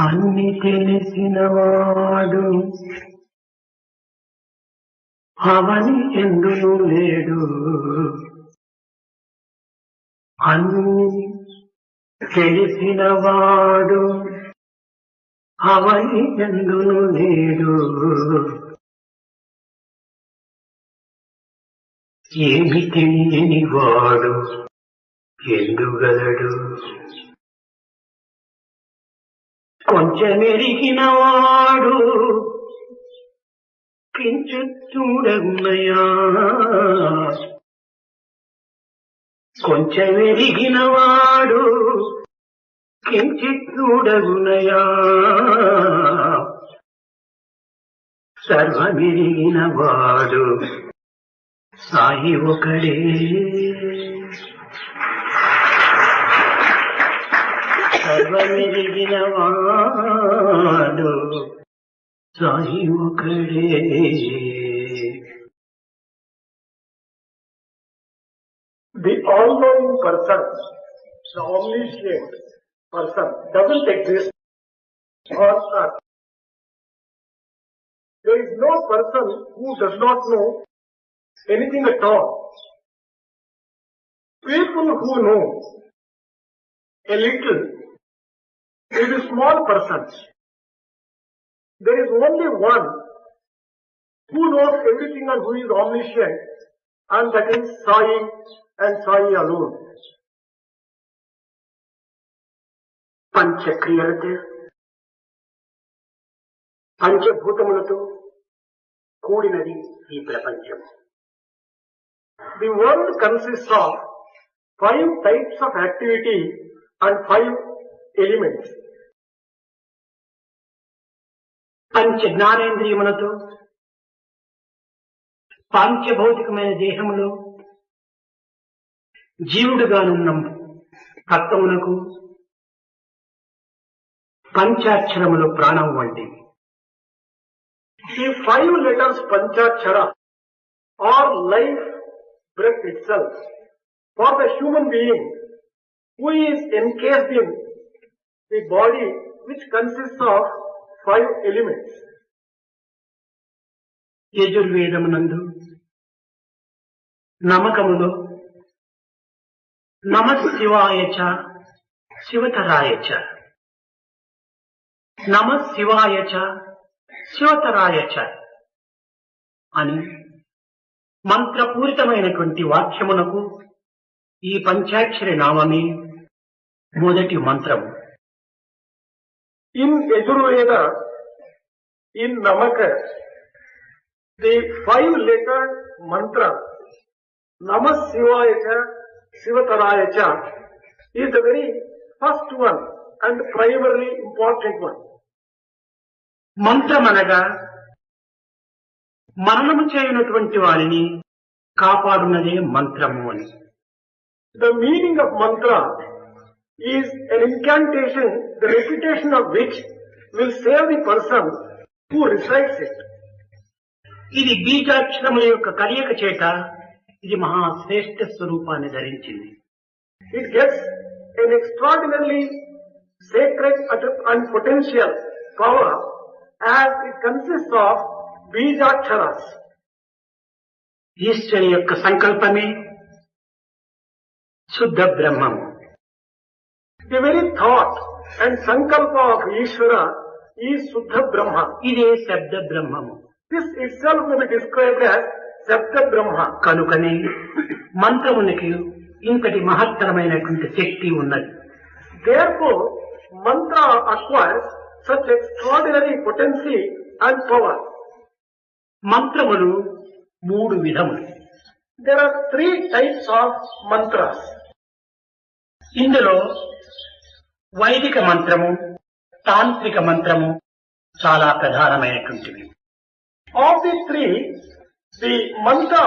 అన్ని తెలిసినవాడు అవని ఎందును లేడు, అన్ని తెలిసినవాడు అవని ఎందును లేడు, ఏమి తెలియని వాడు ఎందుగలడు, కొంచెమెరిగిన వాడు కించిత్ చూడగునయా, కొంచెమెరిగిన వాడు కించిత్ చూడగునయా, సర్వమెరిగిన వాడు సాయి ఒకడే, సర్వమెరిగిన వాడు సాయి ఒకడే. The all-knowing person, the omniscient person doesn't exist on earth. There is no person who does not know anything at all. People who know a little is a small person. There is only one who knows everything and who is omniscient, and that is Sai and Sai alone. పంచక్రియలతో పంచభూతములతో కూడినది ఈ ప్రపంచం. The world consists of 5 types of activity and 5 elements. పంచ జ్ఞానేంద్రియములతో పాంచభౌతికమైన దేహములో జీవుడుగానున్న తత్వమునకు పంచాక్షరములు ప్రాణం వంటివి. The 5 letters Panchakshara are life breath itself for the human being who is encased in the body which consists of 5 elements. యజుర్వేదమునందు నమకములో నమః శివాయ చ శివతరాయ చ, నమః శివాయ చ శివతరాయ చ అని మంత్రపూరితమైనటువంటి వాక్యమునకు ఈ పంచాక్షరి నామమే మొదటి మంత్రము. In Yajurveda, in Namaka, the 5-letter mantra Namah Shivaya Cha Shivataraya Cha is the very first one and primarily important one. మంత్రమనగా మరణము చేయనటువంటి వారిని కాపాడున్నదే మంత్రము అని. The meaning of mantra is an incantation, the repetition of which will save the person who recites it. ఇది బీజాక్షరముల యొక్క కలయిక చేత ఇది మహాశ్రేష్ఠ స్వరూపాన్ని ధరించింది. It gets an extraordinarily sacred and potential power as it consists of Bijaksharas. Eshwari యొక్క సంకల్పమే శుద్ధ బ్రహ్మము. The very thought and sankalpa of Ishvara is Suddha Brahma. ఇదే శబ్ద బ్రహ్మము. This itself may be described as Sabda Brahma. కనుకనే మంత్రమునికి ఇంతటి మహత్తరమైనటువంటి శక్తి ఉన్నది. Therefore, mantra acquires such extraordinary potency and power. మంత్రములు 3 విధములు. There are 3 types of mantras. ఇందులో వైదిక మంత్రము, తాంత్రిక మంత్రము చాలా ప్రధానమైనటువంటివి. Of the 3, the mantra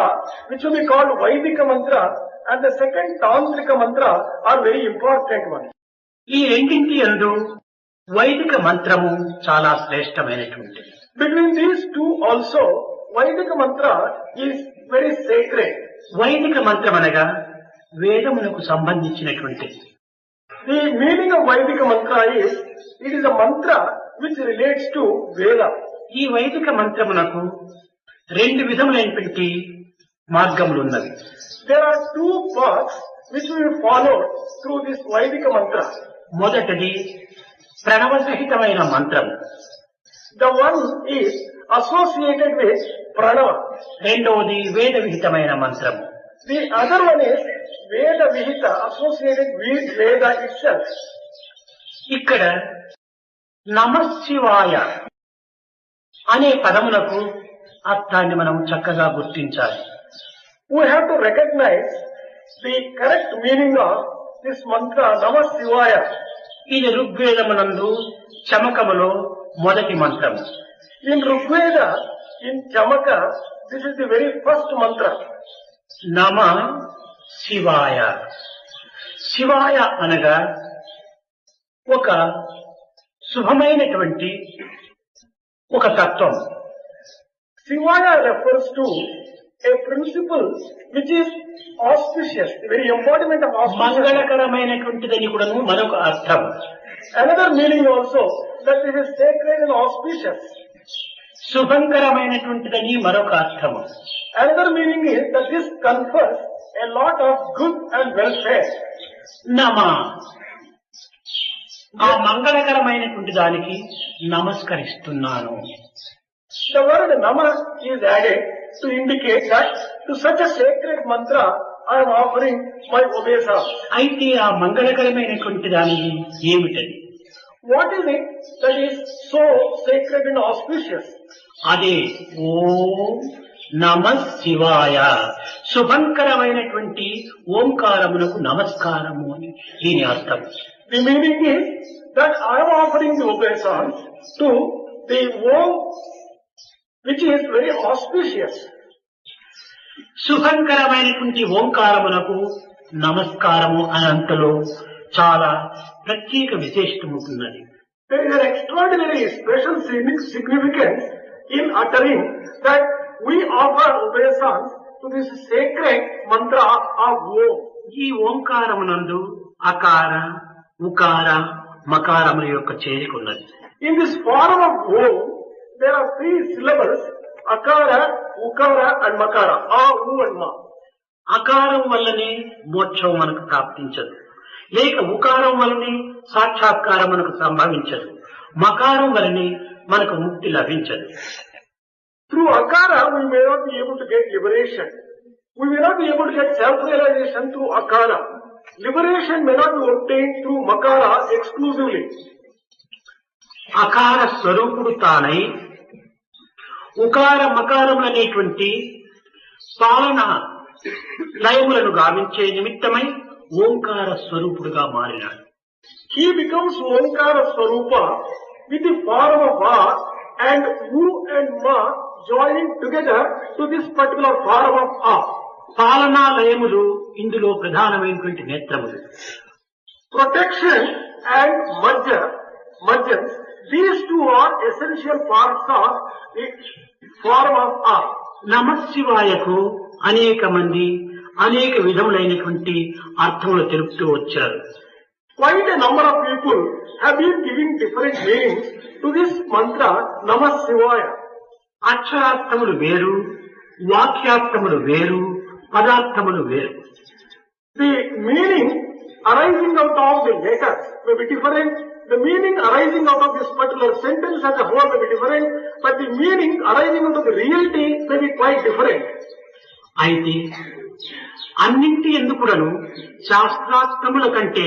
which will be called Vaidika mantra and the second Tantrika mantra are very important ones. ఈ రెండింటి యందు వైదిక మంత్రము చాలా శ్రేష్టమైనటువంటిది. Between these two also, Vedic mantra is very sacred. వైదిక మంత్రం అనగా వేదమునకు సంబంధించినటువంటిది. The meaning of Vedic mantra is, it is a mantra which relates to Veda. ఈ వైదిక మంత్రమునకు రెండు విధములైనటువంటి మార్గములు ఉన్నవి. There are two paths which we will follow through this Vedic mantra. మొదటిది ప్రణవసహితమైన మంత్రం, The one is associated with Pranava. రెండవది వేద విహితమైన మంత్రం. The other one is Veda Vihita, associated with Veda itself. ఇక్కడ నమఃశివాయ అనే పదములకు అర్థాన్ని మనం చక్కగా గుర్తించాలి. We have to recognize the correct meaning of this mantra, Namah Shivaya. ఇది ఋగ్వేదమునందు చమకములో మొదటి మంత్రం. In Rigveda, in Chamaka, this is the very first mantra. నమ శివాయ. శివాయ అనగా ఒక శుభమైనటువంటి ఒక తత్వం. Shivaya refers to a principle which is auspicious, the very embodiment of auspicious. మంగళకరమైనటువంటిదని కూడాను మరొక అర్థం. Another meaning also, that it is sacred and auspicious. శుభంకరమైనటువంటిదని మరొక అర్థము. Another meaning is that this confers a lot of good and welfare. నమ, ఆ మంగళకరమైనటువంటి దానికి నమస్కరిస్తున్నాను. The word Nama is added to indicate that to such a sacred mantra I am offering my obeisance. అయితే ఆ మంగళకరమైనటువంటి దానికి ఏమిటది? What is it that is so sacred and auspicious? అదే ఓం నమ శివాయ, శుభంకరమైనటువంటి ఓంకారమునకు నమస్కారము అని దీని అర్థం. The meaning is that I am offering the obeisance to the Om which is very auspicious. శుభంకరమైనటువంటి ఓంకారమునకు నమస్కారము అనంతలో చాలా ప్రత్యేక విశేషము ఉన్నది. There is an extraordinary special significance in uttering that we offer obeisance to this sacred mantra of Om. ఈ ఓంకారమునందు అకార, ఉకార, మకారముల యొక్క చేరిక ఉన్నది. In this form of Om, there are three syllables, Akara, Ukara and Makara, A, U and Ma. అకారం వల్లనే మోక్షం మనకు ప్రాప్తించదు, లేక ఉకారం వల్లనే సాక్షాత్కారం మనకు సంభవించదు, మకారం వల్లనే మనకు ముక్తి లభించదు. Through Akara, we may not be able to get liberation. We may not be able to get self-realization through Akara. Liberation may not be obtained through Makara exclusively. అకార స్వరూపుడు తానై ఉకార మకారములనేటువంటి పాలన లయములను గావించే నిమిత్తమై ఓంకార స్వరూపుడుగా మారినాడు. He becomes Omkara Swarupa with the form of Va and U and Ma joining together to this particular form of A. పాలనా లయములు ఇందులో ప్రధానమైనటువంటి నేత్రములు. Protection and mergence, these two are essential parts of the form of A. నమశివాయకు అనేక మంది అనేక విధములైనటువంటి అర్థములు తెలుపుతూ వచ్చారు. Quite a number of people have been giving different meanings to this mantra Namah Shivaya. అక్షరార్థములు వేరు, వాక్యార్థములు వేరు, పదార్థములు వేరు. The meaning arising out of the letters may be different. The meaning arising out of this particular sentence as a whole may be different, but the meaning arising out of the reality may be quite different. అయితే అన్నింటి ఎందుకులను శాస్త్రార్థముల కంటే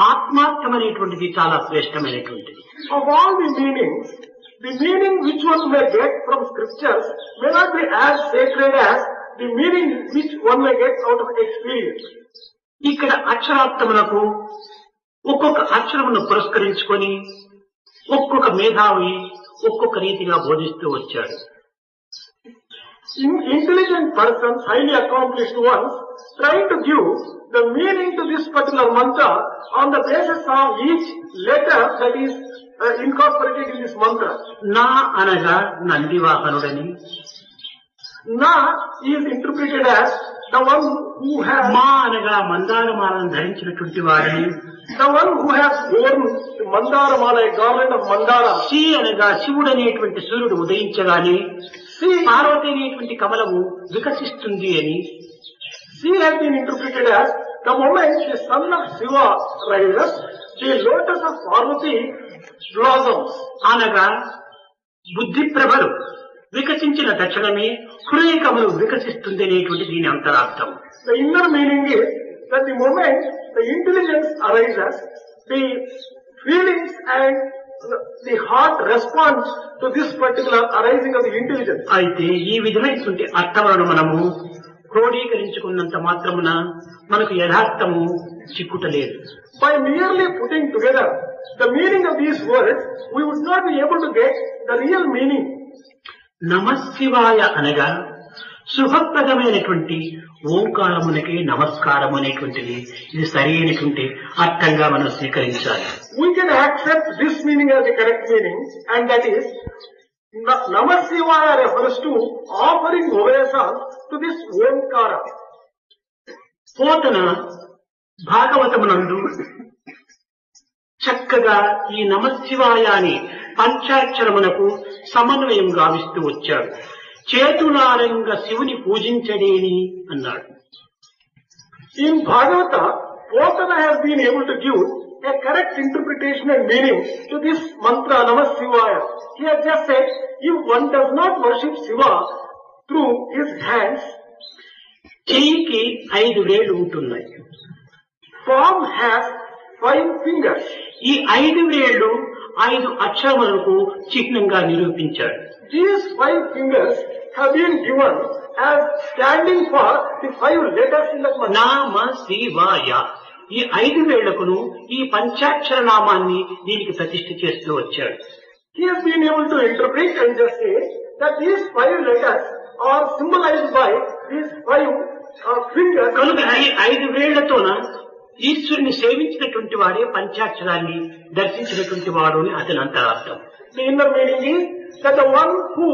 ఆత్మార్థమనేటువంటిది చాలా శ్రేష్టమైనటువంటిది. Of all the meanings, the meaning which one may get from scriptures may not be as sacred as the meaning which one may get out of experience. ఇక్కడ అక్షరార్థములకు ఒక్కొక్క అక్షరమును పురస్కరించుకొని ఒక్కొక్క మేధావి ఒక్కొక్క రీతిగా బోధిస్తూ వచ్చాడు. Intelligent persons, highly accomplished ones, trying to give the meaning to this particular mantra on the basis of each letter that is incorporated in this mantra. నా అనగా నందివాహనుడని, Na is interpreted as the one who has, మా అనగా మందారమాలను ధరించినటువంటి వారిని, the one who has worn the mandara mala, a garland of mandara. Shri అనగా శివుడు అనేటువంటి సూర్యుడు ఉదయించగానే See, పార్వతి అనేటువంటి కమలము వికసిస్తుంది అని, she has been interpreted as the moment the son of Shiva rises, the lotus of Parvati blossoms. అనగా బుద్ధి ప్రభలు వికసించిన తక్షణమే హృదయ కమలు వికసిస్తుంది అనేటువంటి దీని అంతరార్థం. The inner meaning is that the moment the intelligence arises, the feelings and the heart responds to this particular arising of the intelligence. అయితే ఈ విధమైనటువంటి అర్థములను మనము క్రోడీకరించుకున్నంత మాత్రమున మనకు యథార్థము చిక్కుటలేదు. By merely putting together the meaning of these words, we would not be able to get the real meaning. నమశివాయ అనగా శుభప్రదమైనటువంటి ఓంకారమునకే నమస్కారం అనేటువంటిది, ఇది సరైనటువంటి అర్థంగా మనం స్వీకరించాలి. We can accept this meaning as the correct meaning, and that is, Namah Shivaya refers to offering obeisance to this Omkara. Pothana భాగవతమునందు చక్కగా ఈ నమశివాయ అని పంచాక్షరమునకు సమన్వయం గావిస్తూ వచ్చాడు. చేతులారంగ శివుని పూజించడేని అన్నాడు. In Bhagavata, Potana has been able to give a correct interpretation and meaning to this mantra Namah Shivaya. He has just said, if one does not worship Shiva through his hands, చెయ్యికి 5 వేళ్లు ఉంటున్నాయి. palm has 5 fingers. ఈ 5 వేళ్లు 5 అక్షరములకు చిహ్నంగా నిరూపించాడు. These 5 fingers have been given as standing for the 5 letters in that mantra. నామ శివాయ, ఈ 5 వేళ్లకును ఈ పంచాక్షర నామాన్ని దీనికి ప్రతిష్ఠ చేస్తూ వచ్చాడు. He has been able to interpret and just say that these 5 letters are symbolized by these 5 fingers. కనుక ఈ 5 వేళ్లతోన ఈశ్వరుని సేవించినటువంటి వాడే పంచాక్షరాన్ని దర్శించినటువంటి వాడు అని అతని అంతరార్థం. The inner meaning is that the one who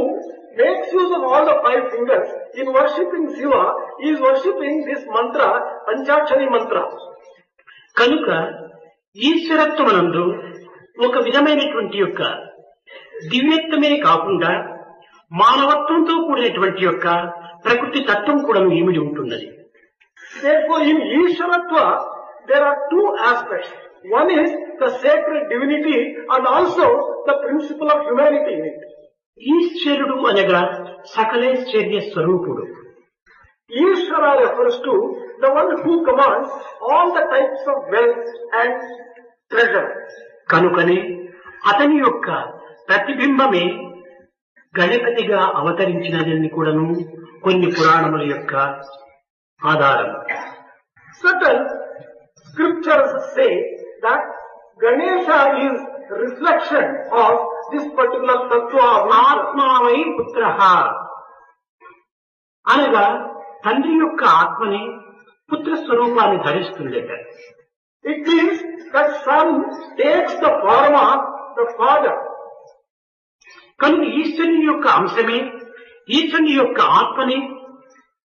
makes use of all the 5 fingers in worshipping Shiva is worshipping this mantra, Panchakshari mantra. కనుక ఈశ్వరత్వమునందు ఒక విధమైనటువంటి యొక్క దివ్యత్వమే కాకుండా మానవత్వంతో కూడినటువంటి యొక్క ప్రకృతి తత్వం కూడా ఇమిడి ఉంటున్నది. Therefore, in Ishwaratva, there are 2 aspects. One is the sacred divinity and also the principle of humanity in it. ఈశ్వరుడు అనగా సకలైశ్వర్య స్వరూపుడు. Ishvara refers to the one who commands all the types of wealth and treasure. కనుకనే అతని యొక్క ప్రతిబింబమే గణపతిగా అవతరించినదని కూడాను కొన్ని పురాణముల యొక్క ఆధారం. Certain scriptures say that Ganesha is reflection of this particular tattva of ఆత్మావై పుత్ర అనగా తండ్రి యొక్క ఆత్మని పుత్ర స్వరూపాన్ని ధరిస్తుందట. It means that son takes the form of the father. కనుక ఈశ్వరుని యొక్క అంశమే ఈశ్వరుని యొక్క ఆత్మని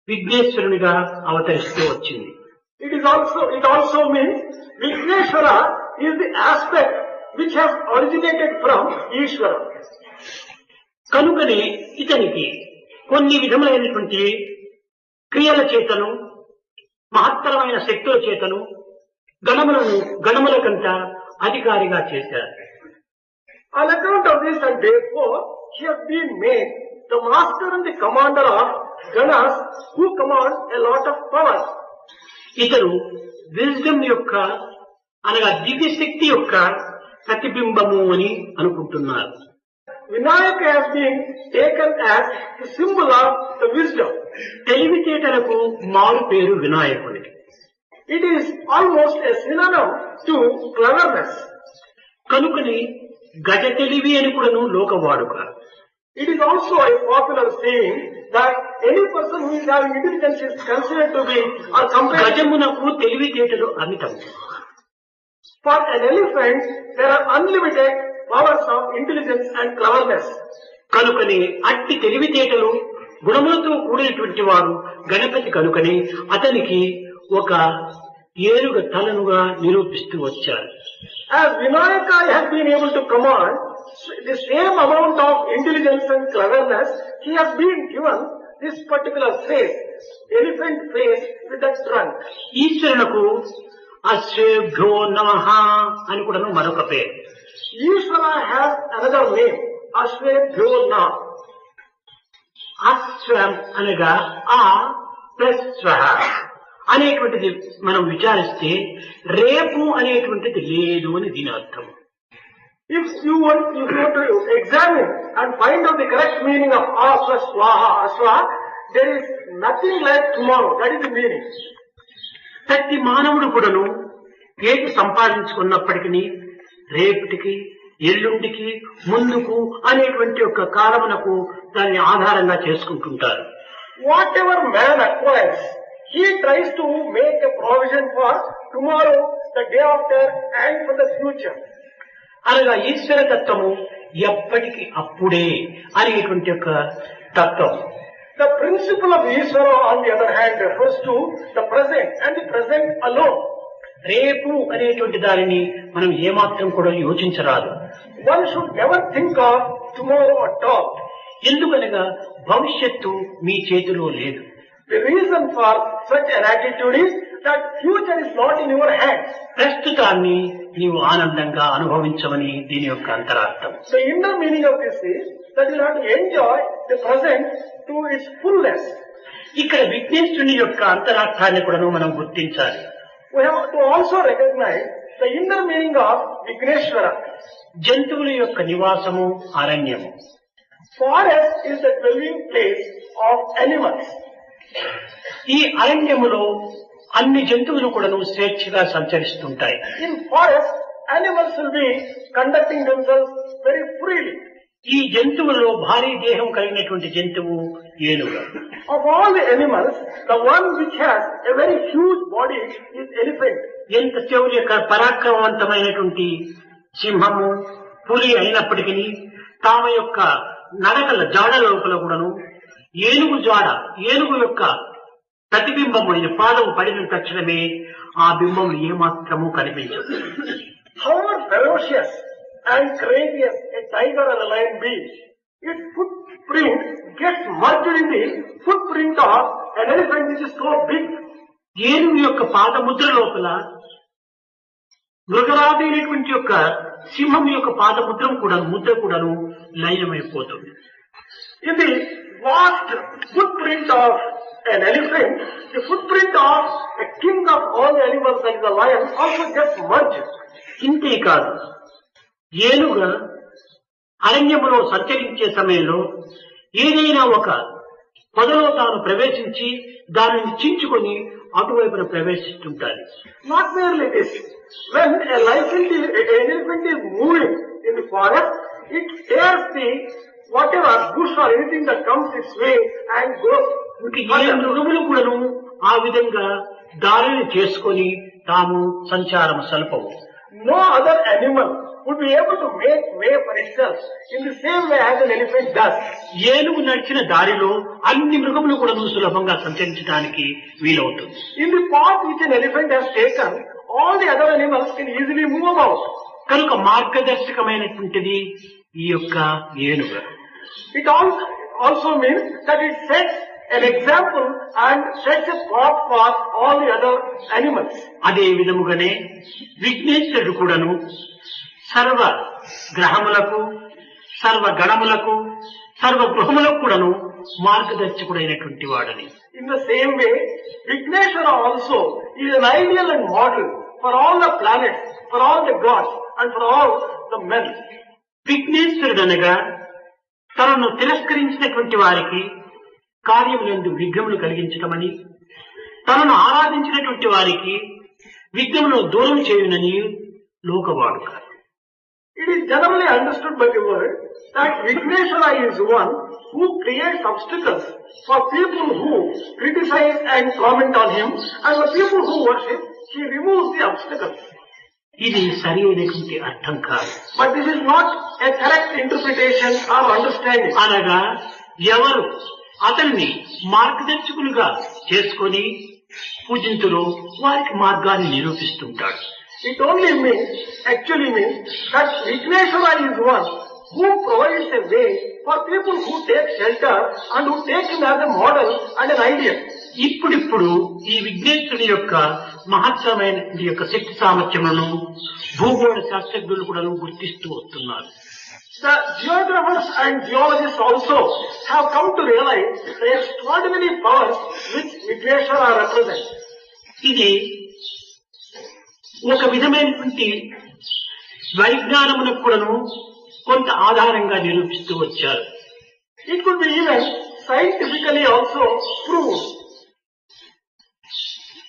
విఘ్నేశ్వరునిగా అవతరిస్తూ వచ్చింది. It also means Vigneshwara is the aspect which has originated from Ishvara. కనుకనే ఇతనికి కొన్ని విధములైనటువంటి క్రియల చేతను మహత్తరమైన శక్తుల చేతను గణములకంత అధికారిగా చేశారు. On account of this, and therefore he has been made the master and the commander of Ganas, who command a lot of power. ఇతను విజ్డమ్ యొక్క అనగా దివ్య శక్తి యొక్క ప్రతిబింబము అని అనుకుంటున్నారు. Vinayaka has been taken as the symbol of the wisdom. తెలివితేటలకు మారు పేరు వినాయకుడికి. It is almost a synonym to cleverness. కనుకని గజ తెలివి అని కూడాను లోక వాడుక. It is also a popular saying that any person who is having intelligence is considered to be or compared. గజమునకు తెలివితేటలు అమితం. For an elephant, there are unlimited powers of intelligence and cleverness. కనుకనే అట్టి తెలివితేటలు గుణములతో కూడినటువంటి వాడు గణపతి కనుకనే అతనికి ఒక ఏనుగ తలనుగా నిరూపిస్తూ వచ్చారు. As Vinayaka has been able to command the same amount of intelligence and cleverness, he has been given this particular face, elephant face with that trunk. ఈశ్వరునకు అశ్వేభ్యో నమః అని కూడా మరొక పేరు. Ishvara has another name, Ashwebhyo Nam. అశ్వం అనగా ఆ plus స్వహ అనేటువంటిది మనం విచారిస్తే రేపు అనేటువంటిది లేదు అని దీని అర్థం. If you go to examine and find out the correct meaning of A plus Swaha, Aswa, there is nothing like tomorrow. That is the meaning. ప్రతి మానవుడు కూడాను ఏది సంపాదించుకున్నప్పటికీ రేపటికి ఎల్లుండికి ముందుకు అనేటువంటి ఒక కాలమునకు దాన్ని ఆధారంగా చేసుకుంటుంటారు. Whatever man acquires, he tries to make a provision for tomorrow, the day after, and for the future. అనగా ఈశ్వర తత్వము ఎప్పటికి అప్పుడే అనేటువంటి ఒక తత్వం. The principle of Ishvara, on the other hand, refers to the present and the present alone. రేపు అనేటువంటి దానిని మనం ఏమాత్రం కూడా యోచించరాదు. One should never think of tomorrow at all. ఎందుకనగా భవిష్యత్తు మీ చేతిలో లేదు. The reason for such an attitude is that future is not in your hands. ప్రస్తుతాన్ని నీవు ఆనందంగా అనుభవించమని దీని యొక్క అంతరార్థం. The inner meaning of this is that you have to enjoy the present to its fullness. ఇక్కడ విఘ్నేశ్వరుని యొక్క అంతరార్థాన్ని కూడా మనం గుర్తించాలి. We have to also recognize the inner meaning of Vigneshwara. జంతువుల యొక్క నివాసము అరణ్యము. Forest is the dwelling place of animals. ఈ అరణ్యములో అన్ని జంతువులు కూడాను స్వేచ్ఛగా సంచరిస్తుంటాయి. In forest, animals will be conducting themselves very freely. ఈ జంతువులలో భారీ దేహం కలిగినటువంటి జంతువు ఏనుగు. Of all the animals, the one which has a very huge body is elephant. ఎంత శౌర్య పరాక్రమవంతమైనటువంటి సింహము పులి అయినప్పటికీ తామ యొక్క నడకల జాడ లోపల కూడాను ఏనుగు యొక్క ప్రతిబింబమైన పాదం పడిన తక్షణమే ఆ బింబం ఏమాత్రము కనిపించదు. However ferocious and courageous a tiger or a lion be, its footprint gets merged in the footprint of an elephant which is so big. ఏనుగు యొక్క పాదముద్ర లోపల మృగరాదైనటువంటి యొక్క సింహం యొక్క ముద్ర కూడాను లయమైపోతుంది. In the vast footprint of an elephant, the footprint of a king of all the animals like the lion also gets merged. ఇంతే కాదు, ఏనుగ అరణ్యములో సంచరించే సమయంలో ఏదైనా ఒక పొదలో తాను ప్రవేశించి దానిని చించుకొని అటువైపున ప్రవేశిస్తుంటారు. Not merely this, when an elephant is moving in the forest, it tears the whatever bush or anything that comes its way and goes. ఏ మృగములు కూడాను ఆ విధంగా దారిని చేసుకొని తాము సంచారం సల్పవు. No other animal would be able to make way for itself in the same way as an elephant does. ఏనుగు నడిచిన దారిలో అన్ని మృగములు కూడా సులభంగా సంచరించడానికి వీలవుతుంది. In the path which an elephant has taken, all the other animals can easily move about. కనుక మార్గదర్శకమైనటువంటిది ఈ యొక్క ఏనుగు. It also means that it sets an example and sets a path for all the other animals. అదే విధముగానే విఘ్నేశ్వరుడు కూడాను సర్వ గ్రహములకు, సర్వ గణములకు, సర్వ గృహములకు కూడాను మార్గదర్శకుడైనటువంటి వాడని. In the same way, Vigneshwara also is an ideal and model for all the planets, for all the gods and for all the men. విఘ్నేశ్వరుడు అనగా తనను తిరస్కరించినటువంటి వారికి కార్యములందు విఘ్నములు కలిగించటమని, తనను ఆరాధించినటువంటి వారికి విఘ్నములను దూరం చేయునని లోకవాడుక. It is generally understood by the world that Vigneshwara is one who creates obstacles for people who criticize and comment on him, and for people who worship, he removes the obstacles. ఇది సరి అయినటువంటి అర్థం కాదు. But this is not a correct interpretation or understanding. అనగా ఎవరు అతన్ని మార్గదర్శకులుగా చేసుకొని పూజింతులో వారికి మార్గాన్ని నిరూపిస్తుంటాడు. It only means, actually means, that Vigneshwara is one who provides a way for people who take shelter and who take him as a model and an ideal. ఇప్పుడిప్పుడు ఈ విఘ్నేశ్వరుని యొక్క మహత్తరమైన యొక్క శక్తి సామర్థ్యములను భూగోళ శాస్త్రజ్ఞులు కూడా గుర్తిస్తూ వస్తున్నారు. The geographers and geologists also have come to realize the extraordinary powers which Vigneshwara represents. ఇది ఒక విధమైనటువంటి వైజ్ఞానమునకు కూడాను కొంత ఆధారంగా నిరూపిస్తూ వచ్చారు. It could be even scientifically also proved.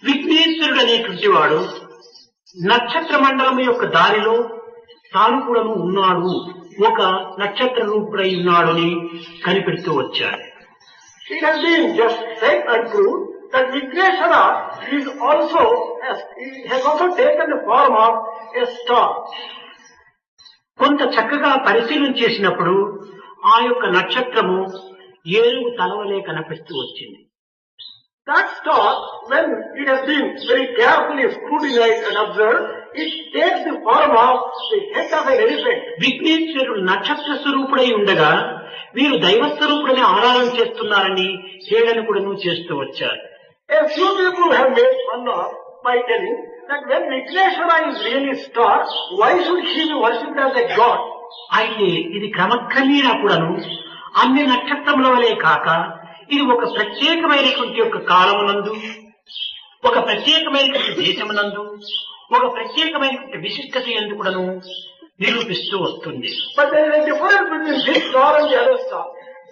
విఘ్నేశ్వరుడు అనేటువంటి వాడు నక్షత్ర మండలం యొక్క దారిలో తాను కూడాను ఉన్నాడు, ఒక నక్షత్ర రూపుడై ఉన్నాడు అని కనిపెడుతూ వచ్చాడు. It has been just said and proved that Vigneshwara is also has also taken the form of a star. కొంత చక్కగా పరిశీలన చేసినప్పుడు ఆ యొక్క నక్షత్రము ఏనుగు తలవలే కనిపిస్తూ వచ్చింది. That star, when it has been very carefully scrutinized and observed, it takes the form of the head of an elephant. విఘ్నేశ్వరుడు నక్షత్ర స్వరూపుడై ఉండగా వీరు దైవ స్వరూపుడని ఆరాధన చేస్తున్నారని హేళన కూడా చేస్తూ వచ్చారు. A few people have made fun of by telling that when Vigneshwara is really star, why should he be worshipped as a god? అయితే ఇది క్రమక్రమేణా కూడాను అన్ని నక్షత్రముల వలె కాక ఇది ఒక ప్రత్యేకమైనటువంటి యొక్క కాలమునందు, ఒక ప్రత్యేకమైనటువంటి దేశమునందు, ఒక ప్రత్యేకమైనటువంటి విశిష్టత ఎందు కూడాను నిరూపిస్తూ వస్తుంది. But there is a difference between this star and the other star.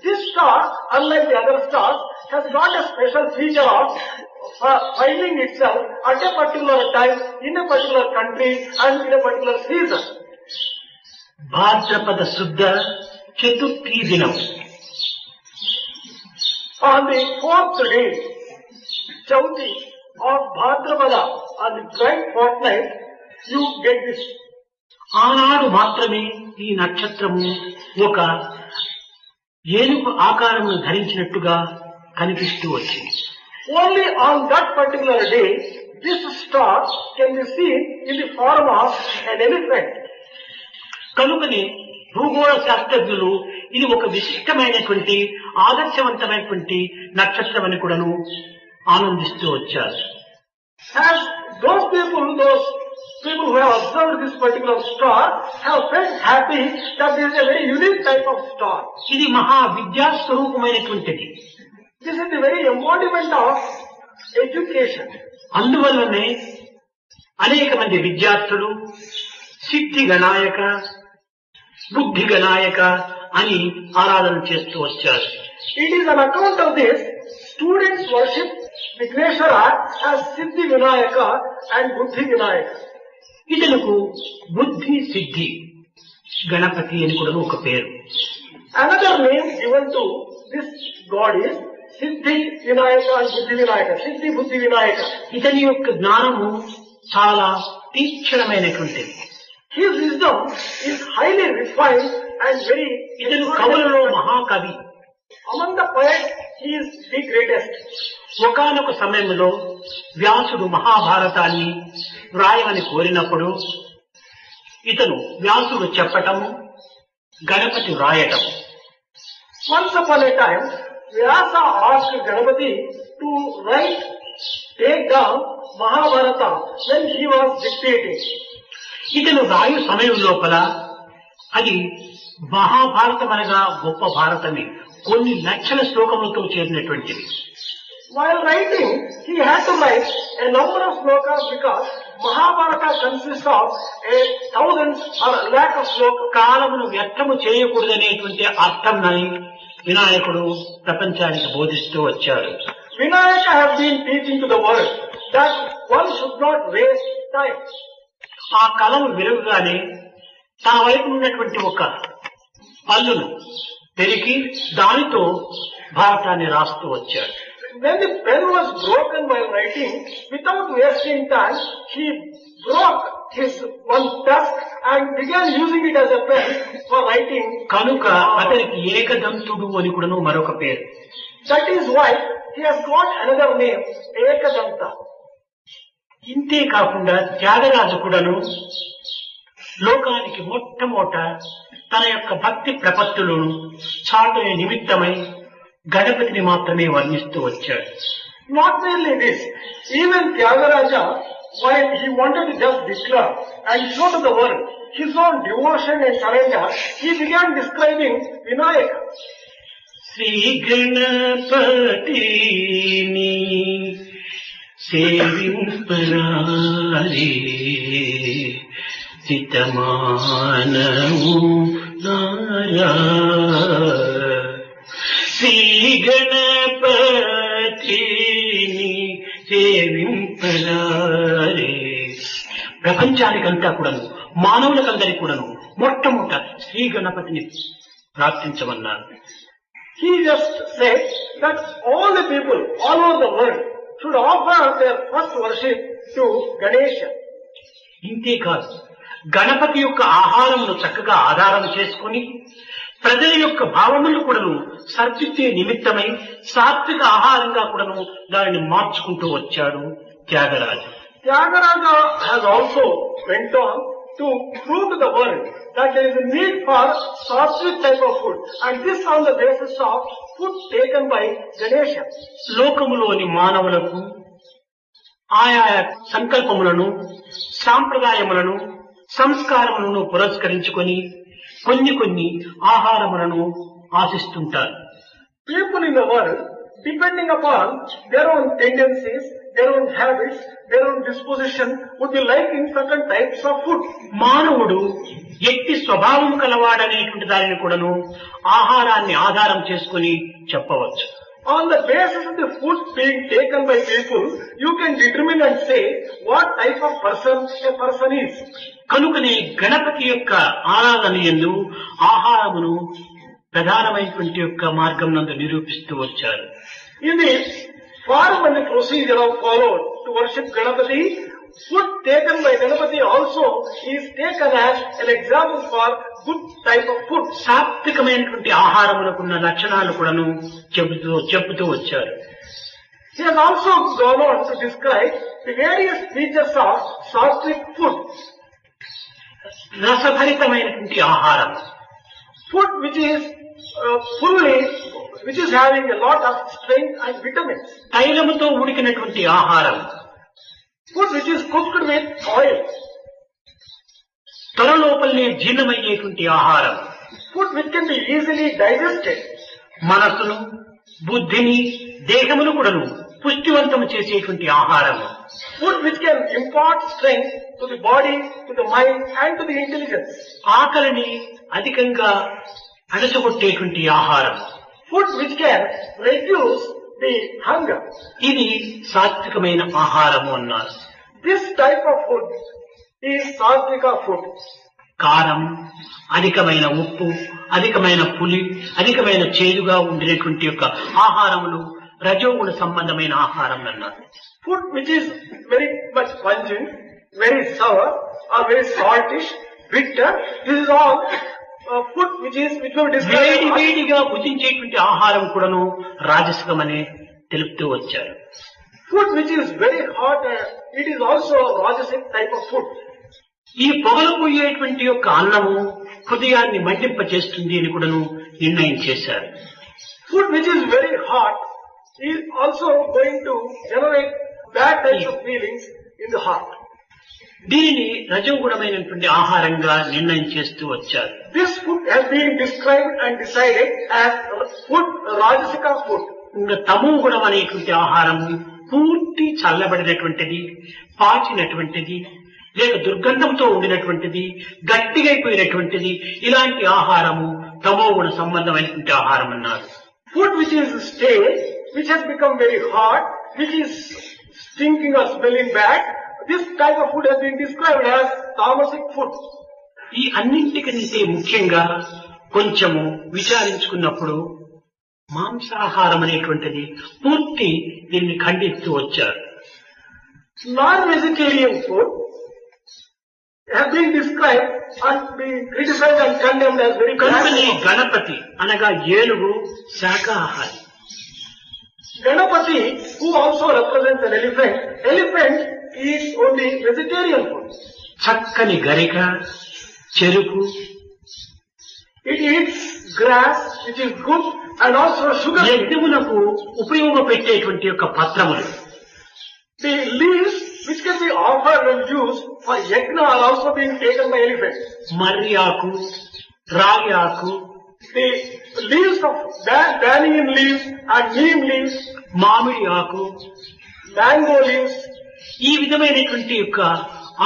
This star, unlike the other stars, has got a special feature of finding itself at a particular time, in a particular country and in a particular season. భాద్రపద శుద్ధ చతుర్థి దినం, On the fourth day, Chauthi of Bhadrapada, on the bright fortnight, you get this. ఆనాడు మాత్రమే ఈ నక్షత్రము ఒక ఏనుగు ఆకారమును ధరించినట్టుగా కనిపిస్తూ వచ్చింది. Only on that particular day, this star can be seen in the form of an elephant. కనుకనే భూగోళ శాస్త్రజ్ఞులు ఇది ఒక విశిష్టమైనటువంటి ఆదర్శవంతమైనటువంటి నక్షత్రం అని కూడాను ఆనందిస్తూ వచ్చారు. As those people who have observed this particular star have felt happy that this is a very unique type of star. ఇది మహా విద్యా స్వరూపమైనటువంటిది. This is the very embodiment of education. అందువల్లనే అనేక మంది విద్యార్థులు సిద్ధి గణాయక, బుద్ధి గణాయక అని ఆరాధన చేస్తూ వచ్చారు. It is on account of this, students worship Vigneshwara as Siddhi Vinayaka and Buddhi Vinayaka. ఇతనుకు బుద్ధి సిద్ధి గణపతి అని కూడా ఒక పేరు. Another name given to this god is Siddhi Vinayaka and Buddhi Vinayaka. Siddhi Buddhi Vinayaka. ఇతని యొక్క జ్ఞానము చాలా తీక్షణమైనటువంటిది. His wisdom is highly refined and very. ఇతను కవులలో మహాకవి. Among the poets, he is the greatest. ఒకానొక సమయంలో వ్యాసుడు మహాభారతాన్ని వ్రాయమని కోరినప్పుడు ఇతను వ్యాసుడు చెప్పటము, Ganapati వ్రాయటం. Once upon a time, Vyasa asked Ganapati to take down Mahabharata when he was dictating. ఇతను రాయు సమయం లోపల అది మహాభారతం అనగా గొప్ప భారతమే, కొన్ని లక్షల శ్లోకములతో చేరినటువంటిది. While writing, he had to write a number of slokas because Mahabharata consists of thousands or lakh of slokas. కాలమును వ్యర్థము చేయకూడదనేటువంటి అర్థంని వినాయకుడు ప్రపంచానికి బోధిస్తూ వచ్చాడు. Vinayaka has been teaching to the world that one should not waste time. ఆ కలము వెలుగుగానే తన వైపు ఉన్నటువంటి ఒక పల్లును పెరిగి దానితో భారతాన్ని రాస్తూ వచ్చాడు. When the pen was broken while writing, without wasting time, he broke his one tusk and began using it as a pen for writing. కనుక అతనికి ఏకదంతుడు అని కూడాను మరొక పేరు. That is why he has got another name, Ekadanta. ఇంతే కాకుండా త్యాగరాజు కూడాను లోకానికి మొట్టమొదట తన యొక్క భక్తి ప్రపత్తులను చాటునే నిమిత్తమై గణపతిని మాత్రమే వర్ణిస్తూ వచ్చాడు. Not merely this, even Tyagaraja, while he wanted to just declare and show to the world his own devotion and surrender, he began describing Vinayaka. Shri గణపతిని సేవింపరారే సితమానము నారా శ్రీ గణపతిని సేవింపరారే. ప్రపంచానికంతా కూడాను మానవులకందరికీ కూడాను మొట్టమొదట శ్రీ గణపతిని ప్రార్థించమన్నారు. He just said that all the people all over the world should offer their first worship to Ganesha. ఇంతే కాదు, గణపతి యొక్క ఆహారమును చక్కగా ఆధారం చేసుకుని ప్రజల యొక్క భావములు కూడాను సర్దిద్దే నిమిత్తమై సాత్విక ఆహారంగా కూడాను దానిని మార్చుకుంటూ వచ్చాడు Tyagaraju. Tyagaraja has also went on to prove to the world that there is a need for sattvic type of food, and this on the basis of food taken by Ganesha. లోకములోని మానవులకు ఆయా సంకల్పములను సాంప్రదాయములను సంస్కారములను పురస్కరించుకొని కొన్ని ఆహారములను ఆశిస్తుంటారు. People in the world, depending upon their own tendencies, their own habits, their own disposition, would be liking certain types of food. మానవుడు ఎట్టి స్వభావం కలవాడనేటువంటి దానిని కూడాను ఆహారాన్ని ఆధారం చేసుకుని చెప్పవచ్చు. On the basis of the food being taken by people, you can determine and say what type of person a person is. కనుకనే గణపతి యొక్క ఆరాధన యందు ఆహారమును ప్రధానమైనటువంటి యొక్క మార్గం నందు నిరూపిస్తూ వచ్చారు. In the form and the procedure of followed to worship Ganapati, food taken by Ganapati also is taken as an example for good type of food. సాత్వికమైనటువంటి ఆహారములకున్న లక్షణాలు కూడాను చెబుతూ వచ్చారు. He has also gone on to describe the various features of sattvic food. రసభరితమైనటువంటి ఆహారం, Food which is which is having a lot of strength and vitamins. తైలముతో ఉడికినటువంటి ఆహారం, Food which is cooked with oil. త్వర లోపలనే జీర్ణమయ్యేటువంటి ఆహారం, Food which can be easily digested. మనసును బుద్ధిని దేహమును కూడాను పుష్టివంతము చేసేటువంటి ఆహారం, Food which can impart strength to the body, to the mind and to the intelligence. ఆకలిని అధికంగా అణచగొట్టేటువంటి ఆహారం, Food which can reduce the hunger. ఇది సాత్వికమైన ఆహారము అన్నారు. This type of food is sattvika food. కారం, అధికమైన ఉప్పు, అధికమైన పులి, అధికమైన చేదుగా ఉండినటువంటి యొక్క ఆహారములు రజోగుణ సంబంధమైన ఆహారం అన్నారు. Food which is very much pungent, very sour or very saltish, bitter, this is all food which will describe. వేడిగా భుజించేటువంటి ఆహారం కూడాను రాజసికమని తెలుపుతూ వచ్చారు. Food which is very hot, it is also rajasic type of food. ఈ పొగలు పోయేటువంటి యొక్క అన్నము హృదయాన్ని మండింప చేస్తుంది అని కూడాను నిర్ణయం చేశారు. Food which is very hot is also going to generate bad types of feelings in the heart. దీనిని రజోగుణమైనటువంటి ఆహారంగా నిర్ణయం చేస్తూ వచ్చారు. This food has been described and decided as food, rajasika food. ఇంకా తమో గుణం అనేటువంటి ఆహారము పూర్తి చల్లబడినటువంటిది, పాచినటువంటిది, లేక దుర్గంధంతో ఉండినటువంటిది, గట్టిగైపోయినటువంటిది, ఇలాంటి ఆహారము తమో గుణ సంబంధమైనటువంటి ఆహారం అన్నారు. Food which is stale, which has become very hot, which is stinking or smelling bad, this type of food has been described as tamasic food. ఈ అన్నింటికంటే ముఖ్యంగా కొంచెము విచారించుకున్నప్పుడు మాంసాహారం అనేటువంటిది పూర్తి దీన్ని ఖండిస్తూ వచ్చారు. Non-vegetarian food have been described and been criticized and condemned as very కనుకని bad. గణపతి అనగా ఏనుగు శాకాహారి. Ganapati, who also represents an elephant, elephant eats only vegetarian food. చక్కని గరిక, చెరుకు, It eats grass, which is good, and also sugar. యజ్ఞములకు ఉపయోగపెట్టేటువంటి యొక్క పత్రములు, The leaves which can be offered and used for yajna are also being taken by elephants. మర్రి ఆకు, రాగి ఆకు, The leaves of banyan leaves and neem leaves, మామిడి ఆకు, mango leaves, ఈ విధమైనటువంటి యొక్క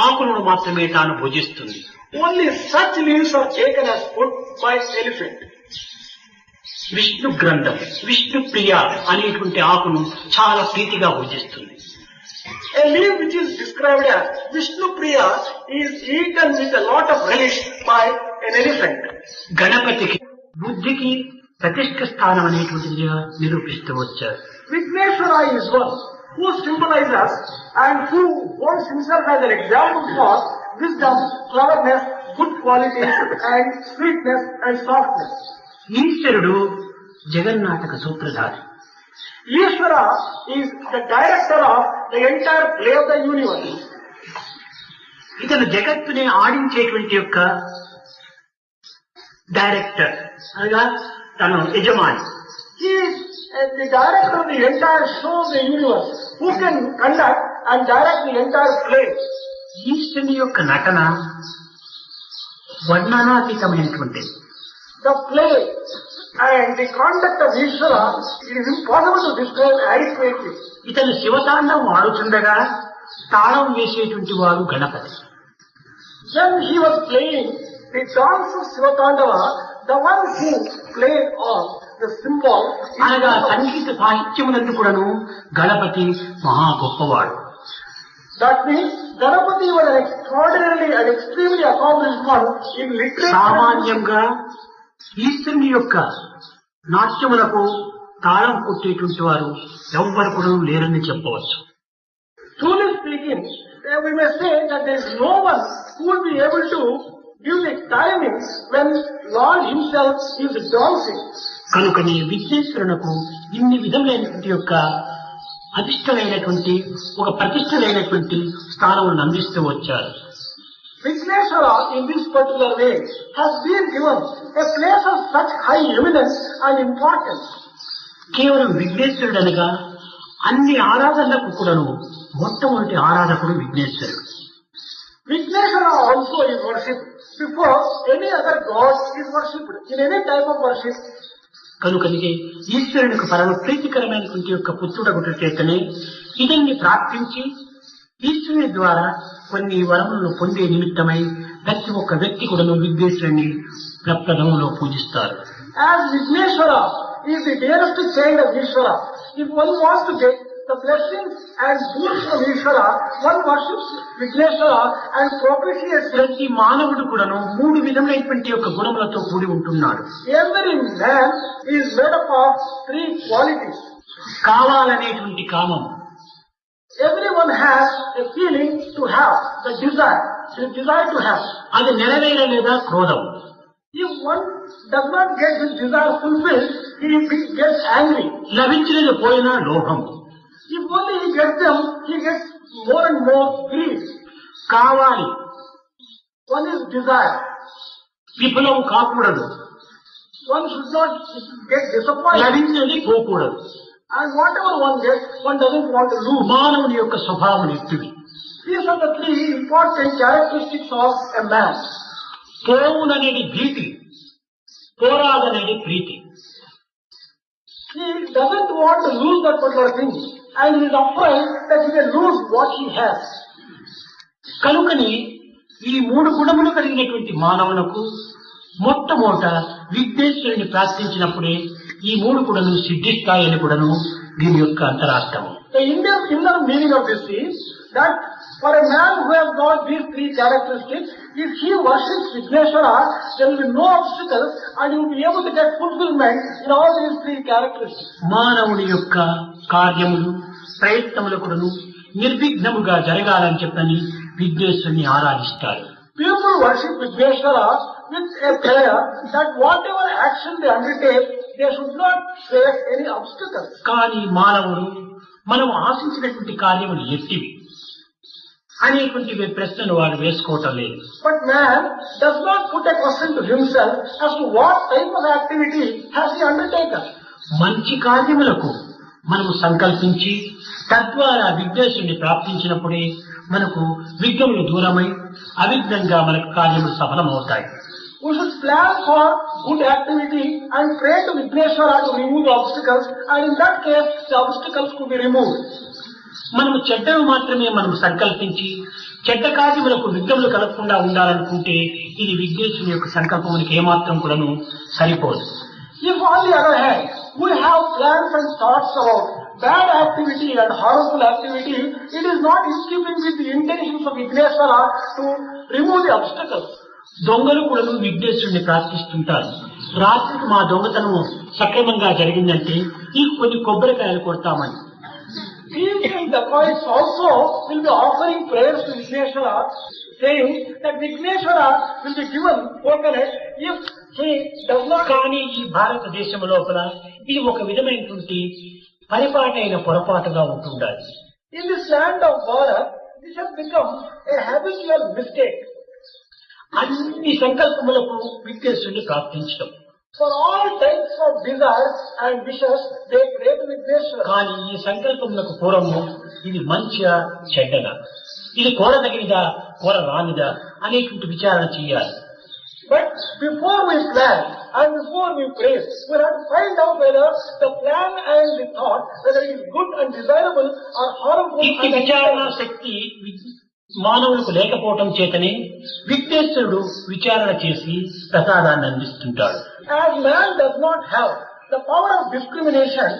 ఆకులను మాత్రమే తాను భుజిస్తుంది. only such leaves are taken as food by elephant. Vishnu గ్రంథం, విష్ణు ప్రియ అనేటువంటి ఆకును చాలా ప్రీతిగా భుజిస్తుంది. A leaf which is described as Vishnu Priya is eaten with a lot of relish by an elephant. గణపతికి బుద్ధికి ప్రతిష్ఠ స్థానం అనేటువంటిదిగా నిరూపిస్తూ వచ్చారు. Vigneshwara is one who symbolizes and who holds himself as an example for wisdom, cleverness, good qualities and sweetness and softness. ఈశ్వరుడు జగన్నాటక సూత్రధారి. Ishvara is the director of the entire play of the universe. ఇతను జగత్తుని ఆడించేటువంటి యొక్క director అనగా తను యజమాని. He is the director of the entire show of the universe who can conduct and direct the entire play. ఈశ్వరుని యొక్క నటన వర్ణనాతీతమైనటువంటిది. The play and the conduct of Ishvara, it is impossible to describe adequately. ఇతను శివతాండవం ఆడుతుండగా తాళం వేసేటువంటి వాడు Ganapati. When he was playing the dance of Sivatandava, the one who played on the cymbal is అనగా Ganapati. సంగీత సాహిత్యమునందు కూడాను గణపతి మహా గొప్పవాడు. That means Ganapati was an extraordinarily and extremely accomplished one in literature. సామాన్యంగా ఈశ్వరుని యొక్క నాట్యములకు తాళం కొట్టేటువంటి వారు ఎవ్వరు కూడా లేరని చెప్పవచ్చు. Truly speaking, we may say that there is no one who will be able to give the timing when Lord himself is dancing. కనుకని విఘ్నేశ్వరునకు ఇన్ని విధములైనటువంటి యొక్క అధిష్టమైనటువంటి ఒక ప్రతిష్టమైనటువంటి స్థానములను అందిస్తూ వచ్చారు. Vigneshwara in this particular way has been given a place of such high eminence and importance. కేవలం విఘ్నేశ్వరుడు అనగా అన్ని ఆరాధనలకు కూడాను మొట్టమొదటి ఆరాధకుడు విఘ్నేశ్వరుడు. Vigneshwara also is worshipped before any other god is worshipped in any type of worship. కనుకని ఈశ్వరునికి పరమ ప్రీతికరమైనటువంటి యొక్క పుత్రుడగుట చేతనే ఇతన్ని ప్రార్థించి ఈశ్వరుని ద్వారా కొన్ని వరములను పొందే నిమిత్తమై ప్రతి ఒక్క వ్యక్తి కూడాను విఘ్నేశ్వరుని ప్రప్రథమంలో పూజిస్తారు. As Vigneshwara is the dearest child of Ishvara, if one wants to get the blessings and boons from Ishvara, one worships Vigneshwara and propitiates him. ప్రతి మానవుడు కూడాను మూడు విధములైనటువంటి యొక్క గుణములతో కూడి ఉంటున్నాడు. Every man is made up of three qualities. కావాలనేటువంటి కామం, Everyone has a feeling to have, the desire to have. అది నెరవేరలేదా క్రోధం, If one does not get his desire fulfilled, he gets angry. లభించినది పోయినా లోభం. If only he gets them, he gets more and more greed. కావాలి, One is desire. విఫలం కాకూడదు, One should not get disappointed. లభించినది పోకూడదు. And whatever one gets, one doesn't want to lose. మానవుని యొక్క స్వభావం ఎట్టివి. These are the three important characteristics of a man. పోవుననేది భీతి, పోరాదనేది ప్రీతి. He doesn't want to lose that particular thing, and he is afraid that he may lose what he has. కనుకని ఈ మూడు గుణములు కలిగినటువంటి మానవులకు మొట్టమొదట విఘ్నేశ్వరుని ప్రార్థించినప్పుడే ఈ మూడు కూడాను సిద్ధిస్తాయని కూడాను దీని యొక్క అంతరార్థము. The inner meaning of this is that for a man who has got these three characteristics, if he worships Vigneshwara, there will be no obstacles and he will be able to get fulfillment in all these three characteristics. మానవుని యొక్క కార్యములు ప్రయత్నములు కూడాను నిర్విఘ్నముగా జరగాలని చెప్పని విఘ్నేశ్వరుని ఆరాధిస్తారు. People worship Vigneshwara with a prayer that whatever action they undertake, they should not face any obstacles. కానీ మానవుడు మనం ఆశించినటువంటి కార్యములు ఎట్టివి అనేటువంటి ప్రశ్నను వాడు వేసుకోవటం లేదు. But man does not put a question to himself as to what type of activity has he undertaken. మంచి కార్యములకు మనము సంకల్పించి తద్వారా విఘ్నేశుని ప్రాప్తించినప్పుడే మనకు విఘ్నములు దూరమై అవిఘ్నంగా మనకు కార్యములు సఫలమవుతాయి. We should plan for good activity and pray to Vigneshwara to remove the obstacles, and in that case the obstacles could be removed. మనము చెడ్డవి మాత్రమే మనం సంకల్పించి చెడ్డ కార్యములకు విఘ్నములు కలగకుండా ఉండాలనుకుంటే ఇది విఘ్నేశుని యొక్క సంకల్పమునికి ఏమాత్రం కూడాను సరిపోదు. If on the other hand we have plans and thoughts about bad activity and harmful activity, it is not in keeping with the intentions of Vigneshwara to remove the obstacles. దొంగలు కూడాను విఘ్నేశుడిని ప్రార్థిస్తుంటారు. రాత్రికి మా దొంగతనం సక్రమంగా జరిగిందంటే ఈ కొన్ని కొబ్బరికాయలు కొడతామని. Thieves and dacoits also will be offering prayers to Vigneshwara, saying that Vigneshwara will be given coconut if he does not. కానీ ఈ భారతదేశం లోపల ఇది ఒక విధమైనటువంటి పరిపాటైన పొరపాటుగా ఉంటుండాలి. In this land of Bharat, this has become a habitual mistake. అన్ని సంకల్పములకు విఘ్నేశుడిని ప్రార్థించడం. For all types of desires and wishes, they pray to Vigneshwara. కానీ ఈ సంకల్పములకు పూర్వము ఇది మంచిగా చెడ్డగా, ఇది కోరదగినదా కోరరానిదా అనేటువంటి విచారణ చేయాలి. But before we plan and before we pray, we have to find out whether the plan and the thought, whether it is good and desirable or harmful. ఈ విచారణ శక్తి మానవులకు లేకపోవటం చేతనే విఘ్నేశ్వరుడు విచారణ చేసి ప్రసాదాన్ని అందిస్తుంటాడు. As man does not have the power of discrimination,